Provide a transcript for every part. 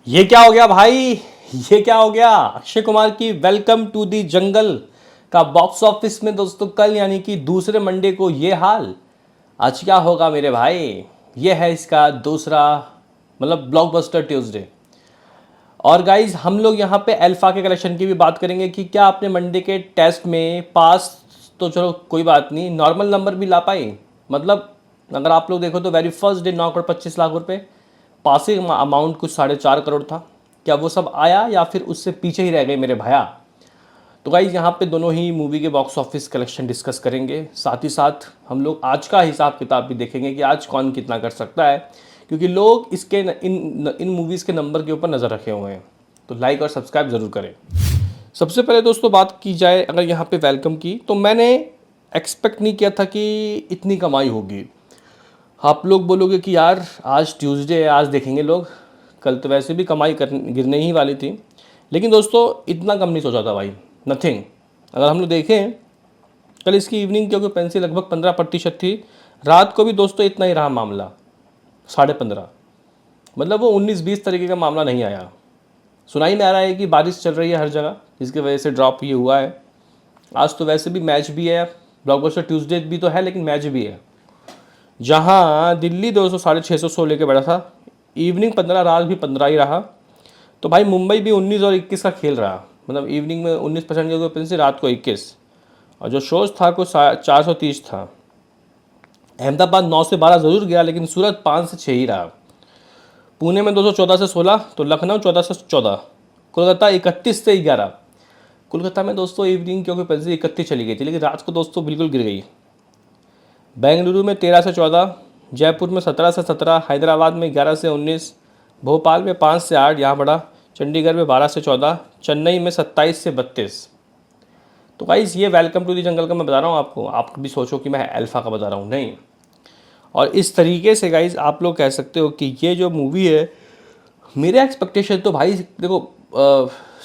ये क्या हो गया भाई? ये क्या हो गया? अक्षय कुमार की वेलकम टू दी जंगल का बॉक्स ऑफिस में दोस्तों कल यानी कि दूसरे मंडे को ये हाल। आज क्या होगा मेरे भाई? ये है इसका दूसरा मतलब ब्लॉकबस्टर ट्यूसडे। और गाइज हम लोग यहाँ पे अल्फा के कलेक्शन की भी बात करेंगे कि क्या आपने मंडे के टेस्ट में पास, तो चलो कोई बात नहीं, नॉर्मल नंबर भी ला पाई। मतलब अगर आप लोग देखो तो very first day 9 crore 25 lakh रुपए पासिंग अमाउंट कुछ 4.5 करोड़ था। क्या वो सब आया या फिर उससे पीछे ही रह गए मेरे भैया? तो गाइज यहाँ पे दोनों ही मूवी के बॉक्स ऑफिस कलेक्शन डिस्कस करेंगे, साथ ही साथ हम लोग आज का हिसाब किताब भी देखेंगे कि आज कौन कितना कर सकता है, क्योंकि लोग इसके इन मूवीज़ के नंबर के ऊपर नज़र रखे हुए हैं। तो लाइक और सब्सक्राइब ज़रूर करें। सबसे पहले दोस्तों बात की जाए अगर यहाँ पे वेलकम की, तो मैंने एक्सपेक्ट नहीं किया था कि इतनी कमाई होगी। आप लोग बोलोगे कि यार आज ट्यूसडे है, आज देखेंगे लोग, कल तो वैसे भी कमाई कर गिरने ही वाली थी। लेकिन दोस्तों इतना कम नहीं सोचा था भाई, नथिंग। अगर हम लोग देखें कल इसकी इवनिंग की ऑक्यूपेंसी लगभग 15% थी। रात को भी दोस्तों इतना ही रहा मामला, 15.5। मतलब वो 19-20 तरीके का मामला नहीं आया। सुनाई में आ रहा है कि बारिश चल रही है हर जगह, जिसकी वजह से ड्रॉप ये हुआ है। आज तो वैसे भी मैच भी है, ब्लॉकबस्टर ट्यूसडे भी तो है लेकिन मैच भी है। जहां दिल्ली 200 650 लेके बैठा था, इवनिंग 15, रात भी 15 ही रहा। तो भाई मुंबई भी 19 और 21 का खेल रहा। मतलब इवनिंग में 19% की ऑक्यूपेंसी, रात को 21। और जो शोज था कुछ 430 था। अहमदाबाद 9 से 12 ज़रूर गया, लेकिन सूरत 5 से 6 ही रहा। पुणे में 214 से 16, तो लखनऊ 14 से 14, कोलकाता 31 से 11। कोलकाता में दोस्तों इवनिंग की ऑक्यूपेंसी 31 चली गई थी, लेकिन रात को दोस्तों बिल्कुल गिर गई। बेंगलुरु में 13 से 14, जयपुर में 17 से 17, हैदराबाद में 11 से 19, भोपाल में 5 से 8, यहाँ बढ़ा, चंडीगढ़ में 12 से 14, चेन्नई में 27 से 32। तो गाइस ये वेलकम टू दी जंगल का मैं बता रहा हूँ आपको, आप भी सोचो कि मैं अल्फा का बता रहा हूँ, नहीं। और इस तरीके से गाइस आप लोग कह सकते हो कि ये जो मूवी है, मेरे एक्सपेक्टेशन तो भाई देखो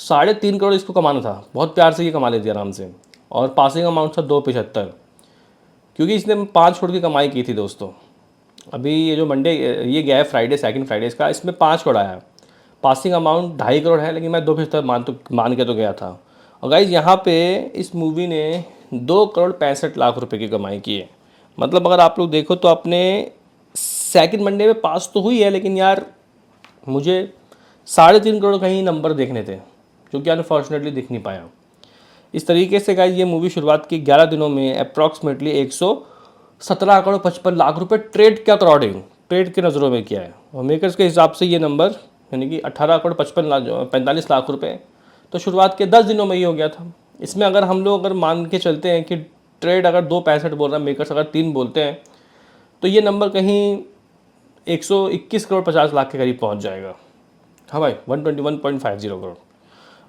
3.5 करोड़ इसको कमाना था, बहुत प्यार से ये कमा लेती आराम से। और पासिंग अमाउंट था 2.75, क्योंकि इसने 5 करोड़ की कमाई की थी दोस्तों। अभी ये जो मंडे ये गया है फ्राइडे, सेकंड फ्राइडे इसका, इसमें 5 करोड़ आया। पासिंग अमाउंट 2.5 करोड़ है, लेकिन मैं 2.75 मान के तो गया था। और गाइज यहाँ पे इस मूवी ने 2 करोड़ 65 लाख रुपए की कमाई की है। मतलब अगर आप लोग देखो तो अपने सेकंड मंडे में पास तो हुई है, लेकिन यार मुझे 3.5 करोड़ कहीं नंबर देखने थे, जो कि अनफॉर्चुनेटली दिख नहीं पाया। इस तरीके से गाइज ये मूवी शुरुआत की 11 दिनों में अप्रॉक्सीमेटली 117 करोड़ 55 लाख रुपए ट्रेड के अकॉर्डिंग, ट्रेड के नज़रों में किया है। और मेकर्स के हिसाब से ये नंबर यानी कि 18 करोड़ 45 लाख 45 लाख रुपए तो शुरुआत के 10 दिनों में ही हो गया था। इसमें अगर मान के चलते हैं कि ट्रेड अगर 2.65 बोल रहा है, मेकर्स अगर 3 बोलते हैं, तो ये नंबर कहीं 121 करोड़ 50 लाख के करीब पहुंच जाएगा। हाँ भाई, 121.50 करोड़।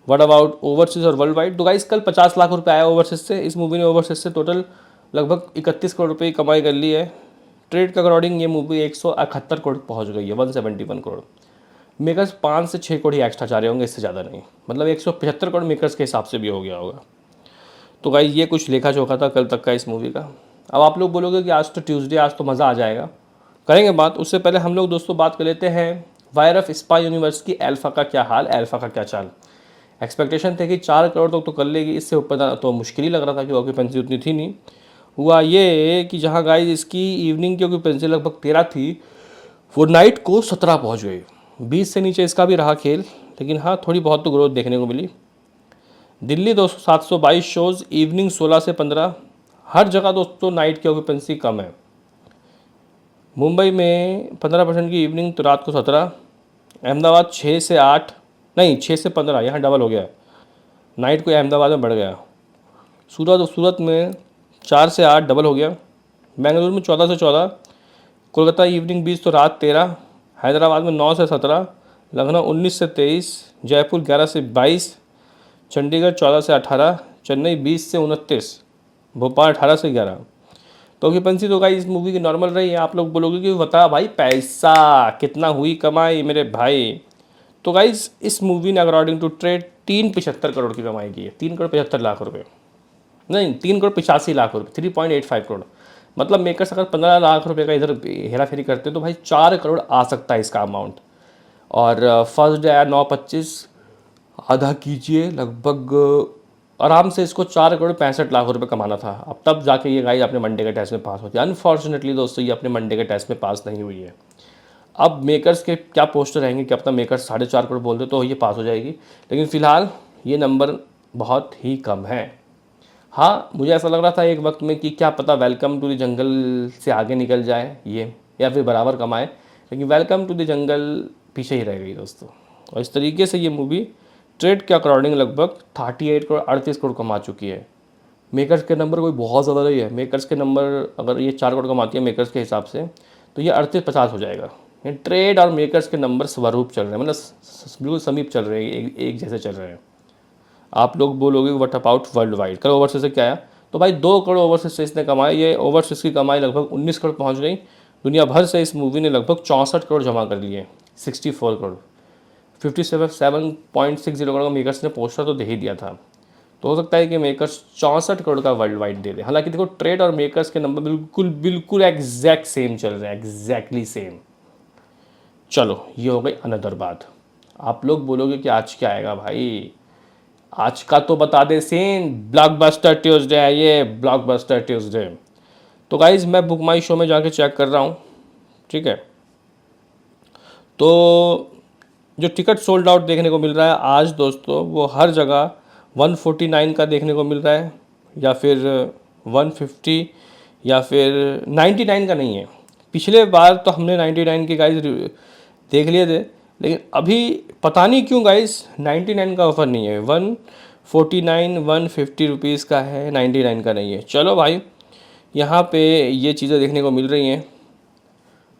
व्हाट अबाउट ओवरसीज और वर्ल्ड वाइड? तो गाइस कल 50 लाख रुपए आया ओवरसीज से। इस मूवी ने ओवरसीज से टोटल लगभग 31 करोड़ रुपए की कमाई कर ली है। ट्रेड के अकॉर्डिंग ये मूवी 171 करोड़ पहुंच गई है, 171 करोड़। मेकर्स 5 से 6 करोड़ ही एक्स्ट्रा चाह रहे होंगे, इससे ज़्यादा नहीं। मतलब 175 करोड़ मेकर्स के हिसाब से भी हो गया होगा। तो गाइस ये कुछ लेखा जोखा था कल तक का इस मूवी का। अब आप लोग बोलोगे कि आज तो ट्यूसडे, आज तो मज़ा आ जाएगा, करेंगे बात। उससे पहले हम लोग दोस्तों बात कर लेते हैं वायर ऑफ स्पाई यूनिवर्स की अल्फा का क्या हाल, अल्फा का क्या चाल। एक्सपेक्टेशन थे कि 4 करोड़ तक तो कर लेगी, इससे ऊपर तो मुश्किल ही लग रहा था कि ऑक्यूपेंसी उतनी थी नहीं। हुआ ये कि जहाँ गाइस इसकी इवनिंग की ऑक्यूपेंसी लगभग 13 थी, वो नाइट को 17 पहुँच गई। 20 से नीचे इसका भी रहा खेल, लेकिन हाँ थोड़ी बहुत तो ग्रोथ देखने को मिली। दिल्ली 722 शोज़, इवनिंग 16 से 15, हर जगह दोस्तों नाइट की ऑक्यूपेंसी कम है। मुंबई में 15% की इवनिंग, तो रात को 17। अहमदाबाद 6 से 8, नहीं 6 से 15, यहाँ डबल हो गया, नाइट को अहमदाबाद में बढ़ गया। सूरत में 4 से 8 डबल हो गया। बेंगलुरु में 14 से 14, कोलकाता इवनिंग 20 तो रात 13, हैदराबाद में 9 से 17, लखनऊ 19 से 23, जयपुर 11 से 22, चंडीगढ़ 14 से 18, चेन्नई 20 से 29, भोपाल 18 से 11। तो ऑक्यूपेंसी तो गाइस इस मूवी की नॉर्मल रही है। आप लोग बोलोगे कि बता भाई पैसा कितना हुई कमाई मेरे भाई। तो गाइस इस मूवी ने अकॉर्डिंग टू ट्रेड 375 करोड़ की कमाई की है, 3 करोड़ 75 लाख रुपए, नहीं 3 करोड़ 85 लाख रुपए, 3.85 करोड़। मतलब मेकर्स अगर 15 लाख रुपए का इधर हेरा फेरी करते हैं तो भाई 4 करोड़ आ सकता है इसका अमाउंट। और फर्स्ट डे आया 9:25, आधा कीजिए लगभग आराम से इसको 4,65,00,000 कमाना था। अब तब जाके ये गाइस अपने मंडे के टेस्ट में पास होती है। अनफॉर्चुनेटली दोस्तों ये अपने मंडे के टेस्ट में पास नहीं हुई है। अब मेकर्स के क्या पोस्टर रहेंगे कि अपना मेकर्स 4.5 करोड़ बोल दे तो ये पास हो जाएगी, लेकिन फ़िलहाल ये नंबर बहुत ही कम है। हाँ, मुझे ऐसा लग रहा था एक वक्त में कि क्या पता वेलकम टू द जंगल से आगे निकल जाए ये, या फिर बराबर कमाए, लेकिन वेलकम टू द जंगल पीछे ही रह गई दोस्तों। और इस तरीके से ये मूवी ट्रेड के अकॉर्डिंग लगभग 38 करोड़ 38 करोड़ कमा चुकी है। मेकर्स के नंबर कोई बहुत ज़्यादा नहीं है। मेकर्स के नंबर अगर ये 4 करोड़ कमाती है मेकर्स के हिसाब से, तो ये 38-50 हो जाएगा। ये ट्रेड और मेकर्स के नंबर स्वरूप चल रहे हैं, मतलब बिल्कुल समीप चल रहे हैं, एक जैसे चल रहे हैं। आप लोग बोलोगे व्हाट अबाउट वर्ल्ड वाइड, कल ओवरसीज से क्या आया, तो भाई 2 करोड़ ओवरसीज से इसने कमाए। ये ओवरसीज की कमाई लगभग 19 करोड़ पहुंच गई। दुनिया भर से इस मूवी ने लगभग 64 करोड़ जमा कर लिए, 64 करोड़। 57.60 करोड़ का मेकर्स ने पोस्टर तो दे ही दिया था, तो हो सकता है कि मेकर्स 64 करोड़ का वर्ल्ड वाइड दे दे। हालांकि देखो ट्रेड और मेकर्स के नंबर बिल्कुल बिल्कुल एग्जैक्ट सेम चल रहे हैं, एग्जैक्टली सेम। चलो ये हो गई अनदर बात। आप लोग बोलोगे कि आज क्या आएगा भाई, आज का तो बता दे सीन, ब्लॉकबस्टर ट्यूसडे है ये, ब्लॉकबस्टर ट्यूसडे। तो गाइज मैं बुक माई शो में जाके चेक कर रहा हूँ, ठीक है, तो जो टिकट सोल्ड आउट देखने को मिल रहा है आज दोस्तों, वो हर जगह 149 का देखने को मिल रहा है, या फिर 150, या फिर 99 का नहीं है। पिछले बार तो हमने 99 के गाइज देख लिए थे, लेकिन अभी पता नहीं क्यों गाइज 99 का ऑफ़र नहीं है। 149 150 रुपीज़ का है, 99 का नहीं है। चलो भाई, यहाँ पे ये चीज़ें देखने को मिल रही हैं,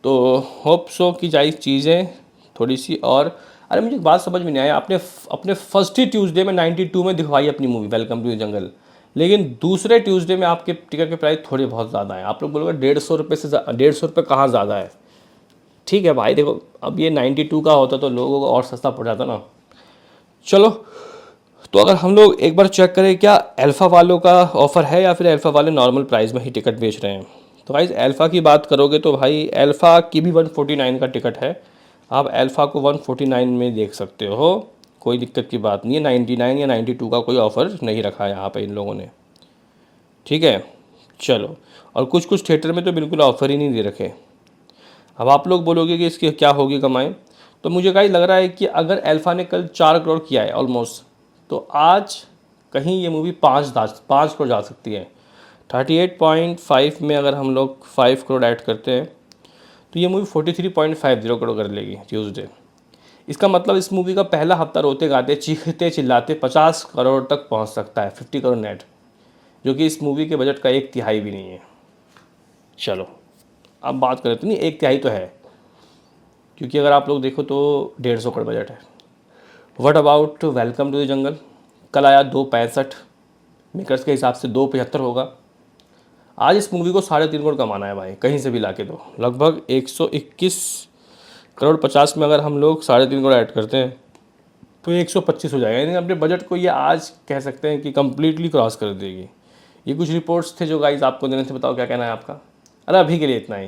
तो होप सो कि जाए चीज़ें थोड़ी सी और। अरे मुझे एक बात समझ में नहीं आया, अपने फर्स्ट ही ट्यूसडे में 92 में दिखवाई अपनी movie welcome to the jungle, लेकिन दूसरे ट्यूसडे में आपके टिकट के प्राइस थोड़े बहुत ज़्यादा हैं। आप लोग बोलोगे 150 रुपये से 150 रुपये कहाँ ज़्यादा है। ठीक है भाई, देखो अब ये 92 का होता तो लोगों को और सस्ता पड़ जाता ना। चलो, तो अगर हम लोग एक बार चेक करें क्या अल्फ़ा वालों का ऑफ़र है, या फिर अल्फ़ा वाले नॉर्मल प्राइस में ही टिकट बेच रहे हैं। तो भाई अल्फ़ा की बात करोगे तो भाई अल्फ़ा की भी 149 का टिकट है। आप अल्फ़ा को 149 में देख सकते हो, कोई दिक्कत की बात नहीं है। 99 या 92 का कोई ऑफ़र नहीं रखा है यहाँ पे इन लोगों ने, ठीक है। चलो, और कुछ कुछ थिएटर में तो बिल्कुल ऑफ़र ही नहीं दे रखे। अब आप लोग बोलोगे कि इसकी क्या होगी कमाई, तो मुझे कहीं लग रहा है कि अगर अल्फ़ा ने कल 4 करोड़ किया है ऑलमोस्ट, तो आज कहीं ये मूवी 5 करोड़ जा सकती है। 38.5 में अगर हम लोग 5 करोड़ ऐड करते हैं, तो ये मूवी 43.50 करोड़ कर लेगी ट्यूसडे। इसका मतलब इस मूवी का पहला हफ्ता रोते गाते चीखते चिल्लाते 50 करोड़ तक पहुंच सकता है, 50 करोड़ नेट, जो कि इस मूवी के बजट का 1/3 भी नहीं है। चलो अब बात करें तो नहीं, 1/3 तो है, क्योंकि अगर आप लोग देखो तो 150 करोड़ बजट है। What about welcome to the jungle, कल आया 265, मेकर्स के हिसाब से 275 होगा। आज इस मूवी को 3.5 करोड़ कमाना है भाई, कहीं से भी लाके दो। लगभग 121 करोड़ 50 में अगर हम लोग 3.5 करोड़ ऐड करते हैं तो 125 हो जाएगा। यानी अपने बजट को ये आज कह सकते हैं कि कम्प्लीटली क्रॉस कर देगी। ये कुछ रिपोर्ट्स थे जो गाइज आपको देने थे, बताओ क्या कहना है आपका। अरे अभी के लिए इतना ही।